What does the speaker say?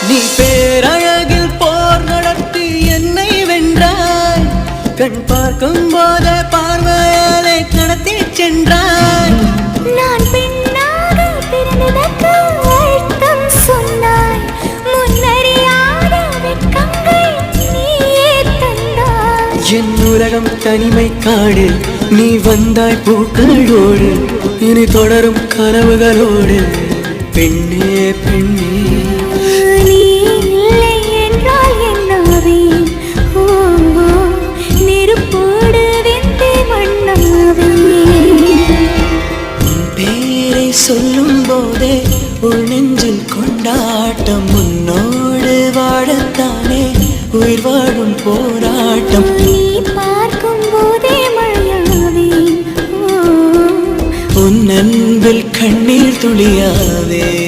நீ பேரழகில் போர் நடத்தி என்னை வென்றாய். கண் பார்க்கும் போதே பார்வையாலே கடத்தி சென்றாய். நான் பெண்ணாக பிறந்ததற்கு அர்த்தம் சொன்னாய். முன்னறியாத வெட்கங்கள் நீயே தந்தாய். என் உலகம் தனிமை காடு. நீ வந்தாய் பூக்களோடு. இனி தொடரும் கனவுகளோடு. பெண்ணே பெண்ணே நீ இல்லை என்றால் என்னாவேன்? ஓ நெருப்போடு வெந்து மண்ணாவேன். பேரை சொல்லும் போதே உள் நெஞ்சில் கொண்டாட்டம். உன்னோடு வாழத்தானே உயிர் வாழும் போராட்டம். நீ பார்க்கும் போதே மழையாவேன். உன் அன்பில் கண்ணீர் துளியாவே.